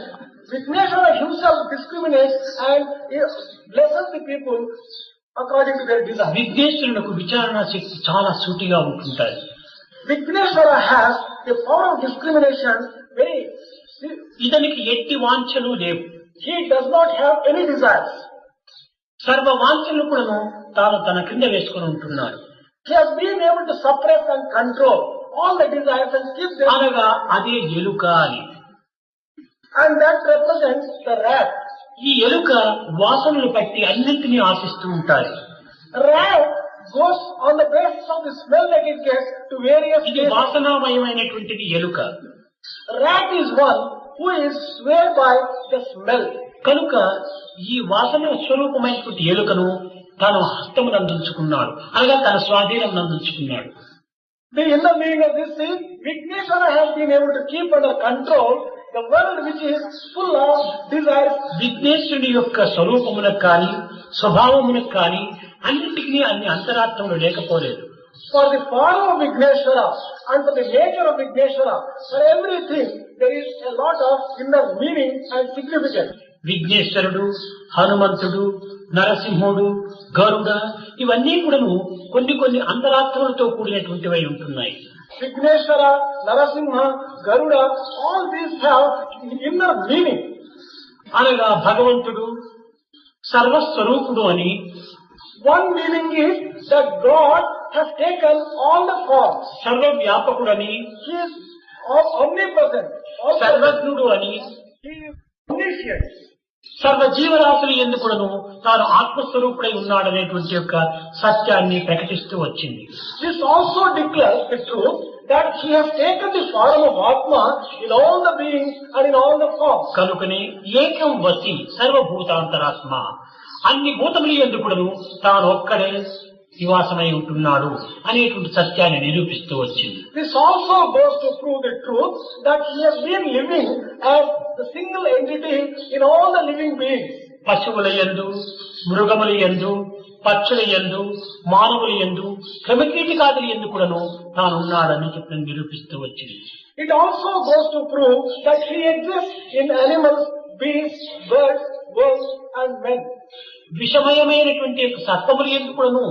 Vigneshwara himself discriminates and blesses the people according to their desire. విఘ్నేశ్వరునికి విచారణ శక్తి చాలా సూటిగా ఉంటుంటాయి. Vigneshwara has the power of discrimination very. ఇతనికి ఎట్టి వాంఛలు లేవు. He does not have any desires. సర్వ వాంఛలు కూడాను తాను తన క్రింద వేసుకుని ఉంటున్నాడు. He has been able to suppress and control all the desires and keep them. అనగా అదే ఎలుక అని. And that represents the rat. ఈ ఎలుక వాసనలు పట్టి అన్నింటినీ ఆశిస్తూ ఉంటాయి. Rat goes on the basis of the smell that it gets to various ఇది places. వాసనామయమైనటువంటిది ఎలుక. Rat is one who is swayed by the smell. కనుక ఈ వాసన స్వరూపమైనటువంటి ఎలుకను తాను హస్తమును అందించుకున్నాడు, అనగా తన స్వాధీనం అందించుకున్నాడు. The inner meaning of this is Vigneshwara has been able to keep under control the world which is full of desires. విఘ్నేశ్వరుని యొక్క స్వరూపమునకు కానీ స్వభావమునకు కానీ అన్నింటికీ అన్ని అంతరార్థములు లేకపోలేదు. For the form of Vigneshwara and for the nature of Vigneshwara, for everything there is a lot of inner meaning and significance. విఘ్నేశ్వరుడు, హనుమంతుడు, నరసింహుడు, గరుడ ఇవన్నీ కూడాను కొన్ని కొన్ని అంతరార్థములతో కూడినటువంటివై ఉంటున్నాయి. Vigneshwara, Narasimha, Garuda, all these have inner meaning. అనగా భగవంతుడు సర్వస్వరూపుడు అని. One meaning is that God has taken all the forms. సర్వవ్యాపకుడని, He is omnipresent. సర్వజ్ఞుడు అని, He is omniscient. సర్వ జీవరాశులు ఎందుకును తాను ఆత్మస్వరూపుడై ఉన్నాడనేటువంటి యొక్క సత్యాన్ని ప్రకటిస్తూ వచ్చింది. This also declares the truth that he has taken the form of Atma in all the beings and in all the forms. కనుకనే ఏకం వసి సర్వభూతాంతరాత్మ, అన్ని భూతములు ఎందుకును తాను ఒక్కడే నివాసమై ఉంటున్నాడు అనేటువంటి సత్యాన్ని నిరూపిస్తూ వచ్చింది. This also goes to prove the truth that he has been living as the single entity in all the living beings. పశువుల యందు, మృగముల యందు, పక్షుల యందు, మానవుల యందు, క్రిమికీటకాదుల యందు కూడాను తానున్నాడని చెప్పి నిరూపిస్తూ వచ్చింది. It also goes to prove that he exists in animals, beasts, birds, worms and men. విషమయమైనటువంటి సత్వముల యందు కూడాను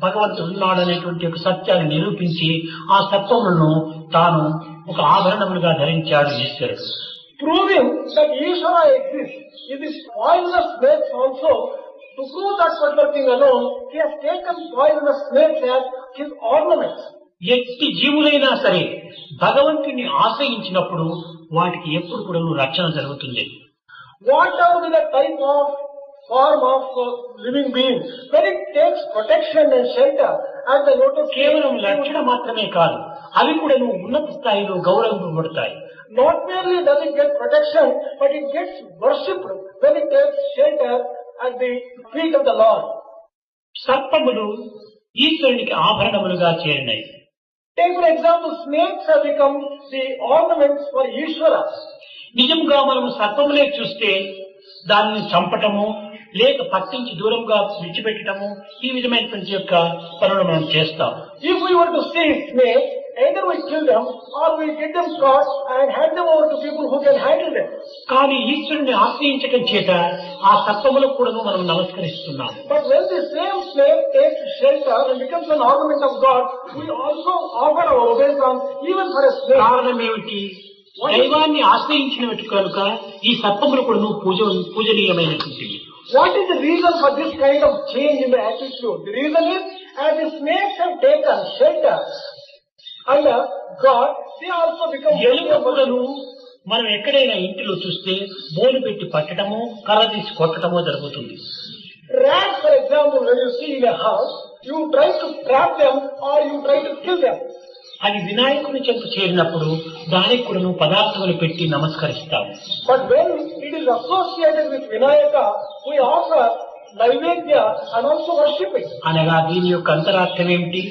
భగవంతుడు ఉన్నాడనేటువంటి ఒక సత్యాన్ని నిరూపించి ఆ సత్వములను తాను ఒక ఆభరణములుగా ధరించాడు ఈశ్వరుడు. Proving that Ishvara exists in this poisonous snakes also, to prove that particular thing alone, he has taken poisonous snakes as his ornaments. ఎట్టి జీవులైనా సరే భగవంతుని ఆశ్రయించినప్పుడు వాటికి ఎప్పుడు కూడా రక్షణ జరుగుతుంది. Whatever be the type of form of living being, when it takes protection and shelter at the lotus కేవలం రక్షణ మాత్రమే కాదు, అవి కూడా ఉన్నత స్థాయిలో గౌరవింపబడతాయి. Not merely does it get protection, but it gets worshipped when it takes shelter at the feet of the Lord. సర్పములు ఈశ్వరునికి ఆభరణములుగా చేరినాయి. Take for example, snakes have become the ornaments for Ishvara. నిజంగా మనము సర్పములే చూస్తే దానిని చంపటము లేక పట్టించి దూరంగా విడిచిపెట్టడము ఈ విధమైనటువంటి యొక్క పనులు మనం చేస్తాం. If we were to see snakes, either we kill them or we get them caught and hand them over to people who can handle them. కానీ ఈశ్వరుని ఆశ్రయించడం చేత ఆ సర్పములకు కూడా మనం నమస్కరిస్తున్నాం. But when the same snake takes shelter and becomes an ornament of God, we also offer our obeisance even for a snake. కారణం ఏమిటి? దైవాన్ని ఆశ్రయించినట్టు కనుక ఈ సర్పములు కూడా పూజనీయమైనటువంటివి. What is the reason for this kind of change in the attitude? The reason is, as the snakes have taken shelter under God, they also become ఎలుకలను మనం ఎక్కడైనా ఇంటిలో చూస్తే బోలు పెట్టి పట్టడము, కర్ర తీసి కొట్టడము జరుగుతుంది. Rats, for example, when you see in a house, you try to trap them or you try to kill them. అది వినాయకుని చెంత చేరినప్పుడు దానికి కూడా పదార్థములు పెట్టి నమస్కరిస్తాము. But when it is associated with Vinayaka, we offer Naivedya and also worship it. అనగా దీని యొక్క అంతరార్థం ఏమిటి?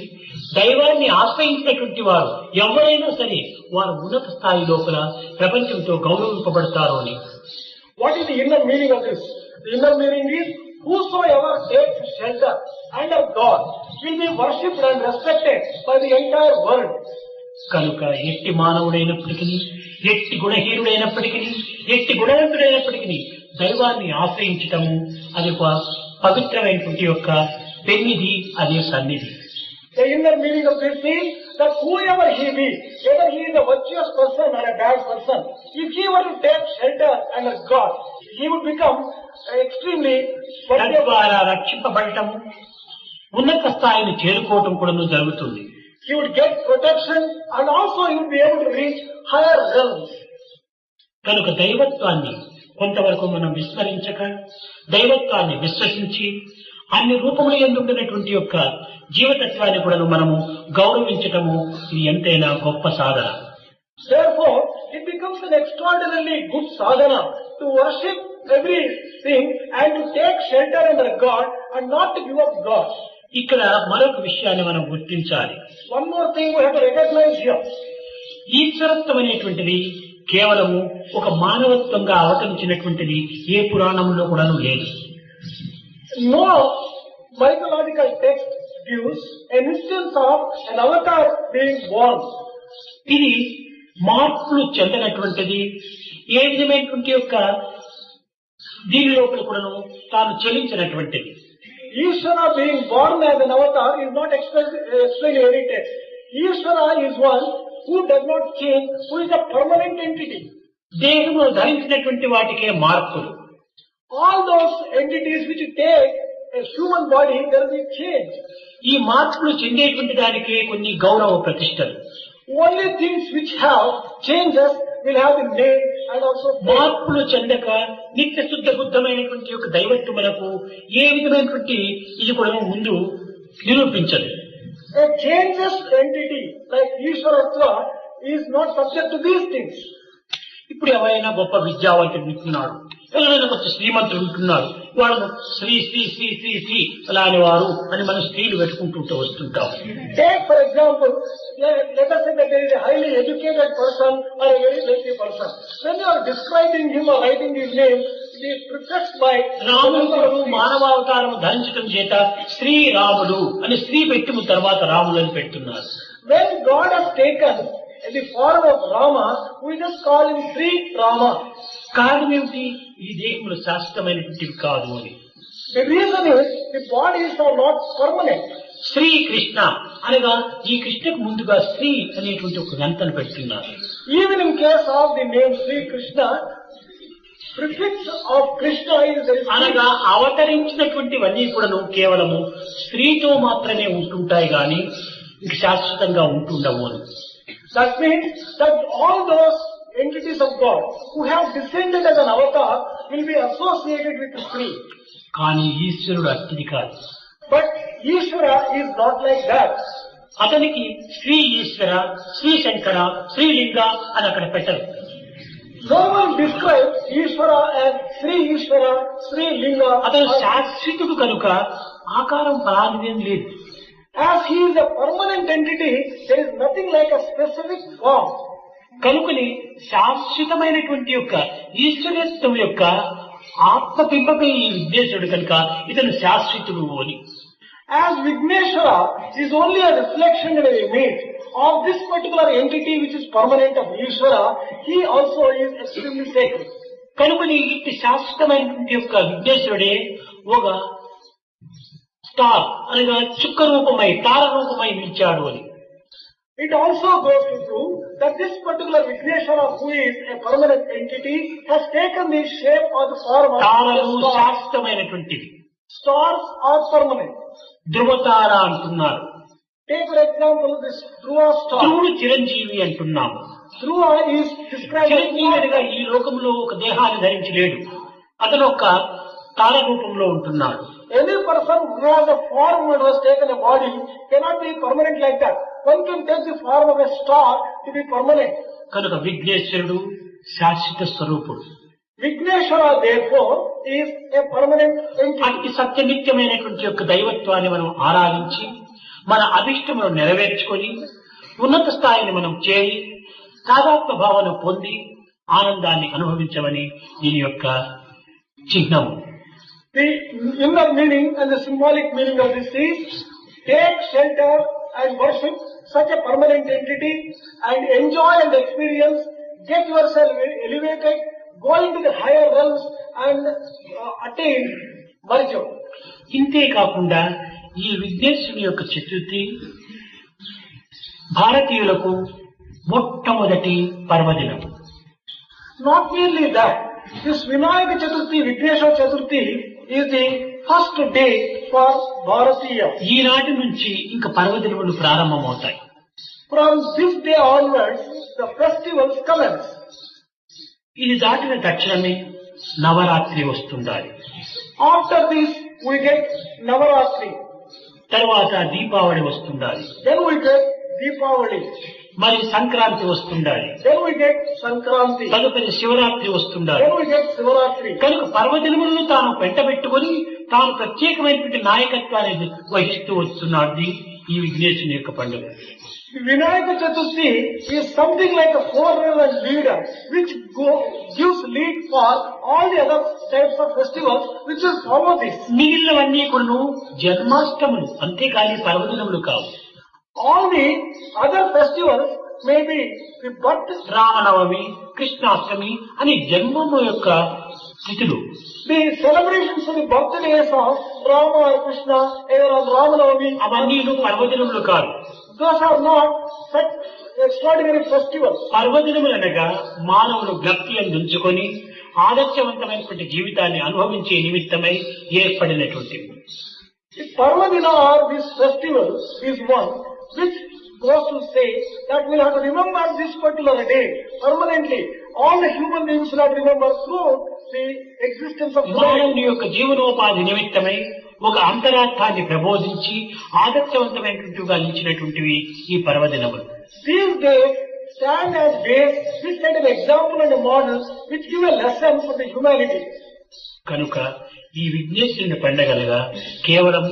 దైవాన్ని ఆశ్రయించినటువంటి వారు ఎవరైనా సరే వారు ఉన్నత స్థాయి లోపల ప్రపంచంతో గౌరవింపబడతారు అని. What is the inner meaning of this? The inner meaning is, whosoever takes shelter under God will be worshipped and respected by the entire world. కనుక ఎట్టి మానవుడైనప్పటికీ, ఎట్టి గుణహీనుడైనప్పటికీ, ఎట్టి గుణవంతుడైనప్పటికీ దైవాన్ని ఆశ్రయించటము అది ఒక పవిత్రమైనటువంటి యొక్క పెన్నిధి, అదే సన్నిధి. The inner meaning of this is that whoever he be, whether he is a virtuous person or a bad person, if he were to take shelter under God, he would become extremely తద్వారా రక్షింపబడటము, ఉన్నత స్థాయిని చేరుకోవటం కూడా జరుగుతుంది. He would get protection and also he would be able to reach higher realms. కనుక దైవత్వాన్ని కొంతవరకు మనం విస్మరించక దైవత్వాన్ని విశ్వసించి అన్ని రూపములు ఎందుకున్నటువంటి యొక్క జీవతత్వాన్ని కూడా మనము గౌరవించటము ఇది ఎంతైనా గొప్ప సాధన. Therefore, it becomes an extraordinarily good sadhana to worship everything and to take shelter under God and not to give up God. ఇక్కడ మరొక విషయాన్ని మనం గుర్తించాలి. One more thing we have to recognize here. ఈశ్వరత్వం అనేటువంటిది కేవలము ఒక మానవత్వంగా అవతరించినటువంటిది ఏ పురాణంలో కూడా లేదు. No mythological text gives an instance of an avatar being born. ఇది మార్పులు చెందినటువంటిది. ఏ విధమైనటువంటి యొక్క దీని లోపల కూడాను తాను చెల్లించినటువంటిది. Ishvara being born as an avatar is not explained in any text. Ishvara is one who does not change, who is a permanent entity. దేహంలో ధరించినటువంటి వాటికే మార్పులు. All those entities which take a human body, there will be change. ఈ మార్పులు చెందేటువంటి దానికి కొన్ని గౌరవ ప్రతిష్టలు. Only things which have changes will have the name and also మార్పులు చెందక నిత్య శుద్ధ బుద్ధమైనటువంటి యొక్క దైవత్వములకు ఏ విధమైనటువంటి ఇది కూడా ముందు నిరూపించదు. a changeless entity like Ishvaratva is not subject to these things. ఇప్పుడు ఎవరైనా గొప్ప విద్యావంతుడు ఉంటున్నాడు, ఎవరైనా కొంచెం శ్రీమంతుడు ఉంటున్నాడు, వాళ్ళు శ్రీ శ్రీ శ్రీ శ్రీ శ్రీ అలాని వారు అని మనం స్త్రీలు పెట్టుకుంటూ వస్తుంటాం. Take for example, let us say that there is a highly educated person or a very wealthy person. When you are describing him or writing his name, it is prefixed by రాముడు మానవావతారం ధరించడం చేత శ్రీరాముడు అని స్త్రీ పెట్టి తర్వాత రాముడు అని పెడుతున్నారు. When God has taken the form of Rama, we just call him Sri Rama. కారణం ఏమిటి? ఈ దేహములు శాశ్వతమైనటువంటివి కాదు అని. The reason is the bodies are not permanent. Shri Krishna అనగా ఈ కృష్ణకు ముందుగా శ్రీ అనేటువంటి ఒక గంటను పెడుతున్నారు. Even in case of the name Sri Krishna, prefix of Krishna is there is అనగా అవతరించినటువంటివన్నీ కూడాను కేవలము స్త్రీతో మాత్రమే ఉంటుంటాయి గాని ఇంక శాశ్వతంగా ఉంటుండవు అని. That means that all those entities of God who have descended as an avatar will be associated with the Sri. కానీ ఈశ్వరుడు అట్టిది కాదు. But Ishvara is not like that. అతనికి శ్రీ ఈశ్వర, శ్రీ శంకర, శ్రీలింగ అని అక్కడ పెట్టరు. No one describes Ishvara as Sri Ishvara, Sri Linga. అతను శాశ్వతుడు కనుక ఆకారం పరానిదేం లేదు. As he is a permanent entity, there is nothing like a specific form. కనుకని శాశ్వతమైనటువంటి యొక్క ఈశ్వరత్వం యొక్క ఆత్మబింబమే ఈ విఘ్నేశ్వరుడు కనుక ఇతను శాశ్వతుడు అని. As Vigneshwara is only a reflection and an image of this particular entity which is permanent of Ishvara, he also is extremely sacred. కనుకని ఇట్టి శాశ్వతమైనటువంటి యొక్క విఘ్నేశ్వరుడే ఒక స్టార్ అనగా చుక్క రూపమై తార రూపమై నిలిచాడు అని. It also goes to prove that this particular Vigneshwara, who is a permanent entity, has taken the shape or the form of తారలు a star. శాశ్వతమైనటువంటివి. Stars are permanent. ధ్రువతార అంటున్నారు. Take for example this Dhruva star. ధ్రువుడు చిరంజీవి అంటున్నాము. Dhruva is described as Chiranjeevi అనగా ఈ లోకంలో ఒక దేహాన్ని ధరించి లేడు. అతను ఒక తార రూపంలో ఉంటున్నాడు. any person who has a form and has taken a body cannot be permanent like that. One can take the form of a star to be permanent. కనుక విఘ్నేశ్వరుడు శాశ్వత స్వరూపుడు. Vigneshwara therefore is a permanent entity. అట్టి సత్యనిత్యమైనటువంటి యొక్క దైవత్వాన్ని మనం ఆరాధించి మన అభిష్టమును నెరవేర్చుకొని ఉన్నత స్థాయిని మనం చేరి తాదాత్మ భావన పొంది ఆనందాన్ని అనుభవించమని దీని యొక్క చిహ్నము. The inner meaning and the symbolic meaning of this is take shelter and worship such a permanent entity and enjoy and experience, get yourself elevated, go into the higher realms and attain Marjo. ఇంతే కాకుండా ఈ విఘ్నేశ్వరుని యొక్క చతుర్థి భారతీయులకు మొట్టమొదటి పర్వదినం. Not merely that, this Vinayaka Chaturthi, Vigneshwara Chaturthi is the first day for Bharatiya. ఈనాటి నుంచి ఇంకా పర్వదినములు ప్రారంభమవుతాయి. From this day onwards, the festivals commence. ఇది దాటిన తక్షణమే Navratri వస్తుండాలి. After this, we get Navaratri. తర్వాత Deepavali వస్తుండాలి. Then we get Deepavali. మరి Sankranti వస్తుండాలి. Then we get Sankranti. తదుపరి Shivaratri వస్తుండాలి. Then we get Sivaratri. కనుక పర్వదినములను తాను వెంటబెట్టుకొని తాను ప్రత్యేకమైనటువంటి నాయకత్వాన్ని వహిస్తూ వస్తున్నాడు ఈ విఘ్నేశ్వరుని యొక్క పండుగ. Vinayaka Chaturthi is something like a forerunner and leader which gives lead for all the other types of festivals which will follow this. మిగిలినవన్నీ కూడా జన్మాష్టములు అంతేకాని పర్వదినములు కావు. All the other festivals may be the birth, Ramanavami, Krishnashtami అని జన్మము యొక్క తిథులు. the celebrations of the birthdays of Rama or Krishna, either on Ramanavami. అవన్నీ పర్వదినములు కాదు. Those are not such extraordinary festivals. పర్వదినములు అనగా మానవులు జ్ఞప్తి అందించుకొని ఆదర్శవంతమైనటువంటి జీవితాన్ని అనుభవించే నిమిత్తమై ఏర్పడినటువంటివి. The Parvadina or this festival is one which goes to say that we'll have to remember this particular day permanently. All the human beings will have to remember through the existence of life. మానవుని యొక్క జీవనోపాధి నిమిత్తమై ఒక అంతరార్థాన్ని ప్రబోధించి ఆదర్శవంతమైనటువంటివిగా నిలిచినటువంటివి ఈ పర్వదినములు. These days stand as days which set an example and a model which give a lesson for the humanity. కనుక ఈ విఘ్నేశ్వరుని పండగలుగా కేవలం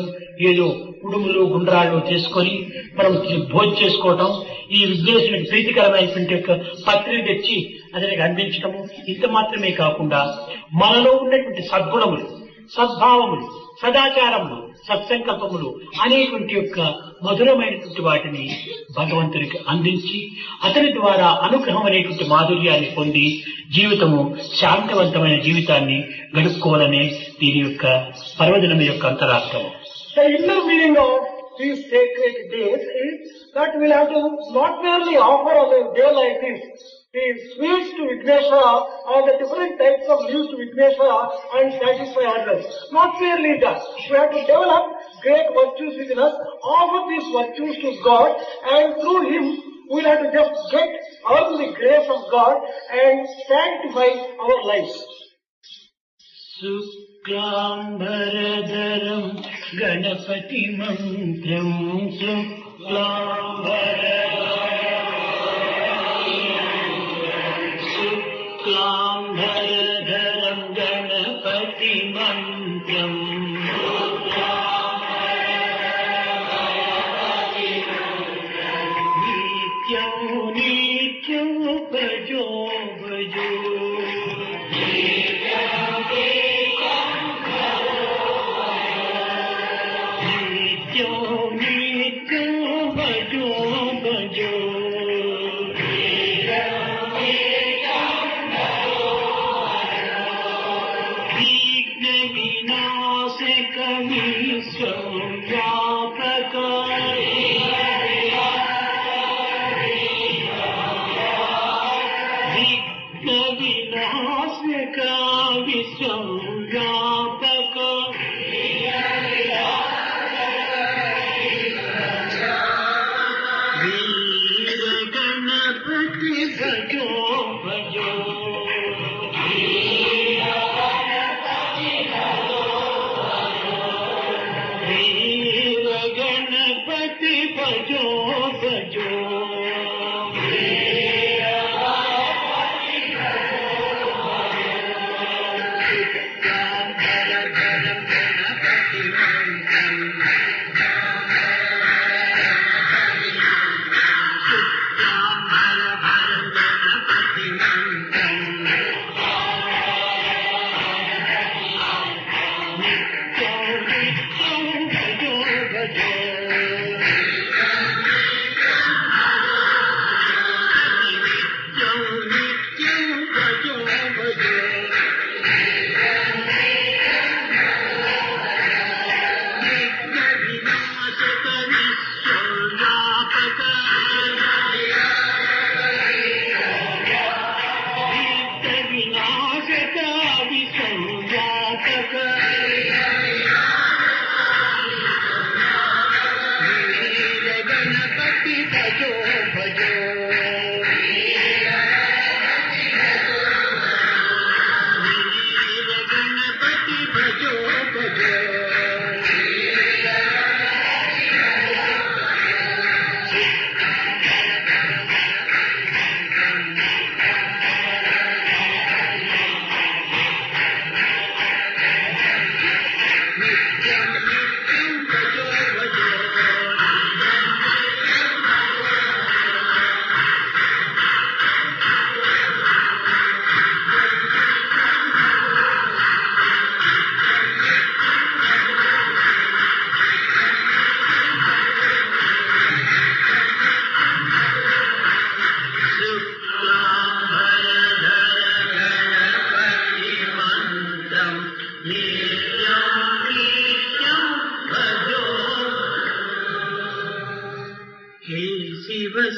ఏదో కుడుములు గుండ్రాళ్ళు చేసుకొని మనం భోజనం చేసుకోవటం, ఈ విఘ్నేశ్వరునికి ప్రీతికరమైనటువంటి యొక్క పత్రిక తెచ్చి అతనికి అందించటము ఇంత మాత్రమే కాకుండా మనలో ఉన్నటువంటి సద్గుణములు, సద్భావములు, సదాచారములు, సత్సంకల్పములు అనేటువంటి యొక్క మధురమైనటువంటి వాటిని భగవంతునికి అందించి అతని ద్వారా అనుగ్రహం అనేటువంటి మాధుర్యాన్ని పొంది జీవితము శాంతవంతమైన జీవితాన్ని గడుపుకోవాలనే దీని యొక్క పర్వదినం యొక్క అంతరార్థము. The inner meaning of these sacred days is that we'll have to not merely offer on a day like this the sweets to Vigneshwara or the different types of leaves to Vigneshwara and satisfy others. Not merely that. We have to develop great virtues within us, offer these virtues to God, and through Him we'll have to just earn the grace of God and sanctify our lives. శుక్లాంబరధరం గణపతి మంత్రం శుక్లాంబరధరం గణపతి మంత్రం నిత్యం నిత్యం భజో భజో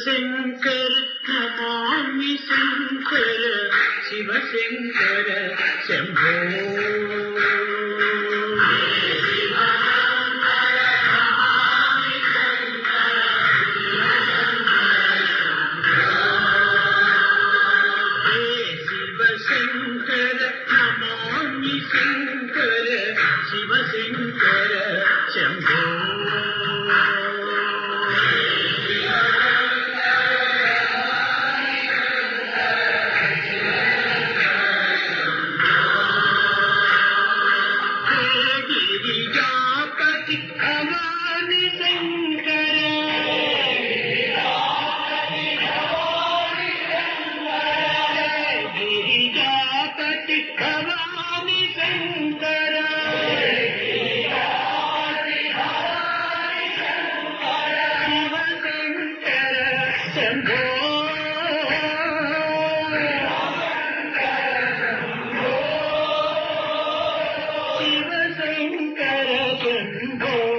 శంకర నమామి శంకర శివ శంకర శంభో శివ శంకర నమామి శంకర శివ శంకర శంభో శివ శంకర శంభో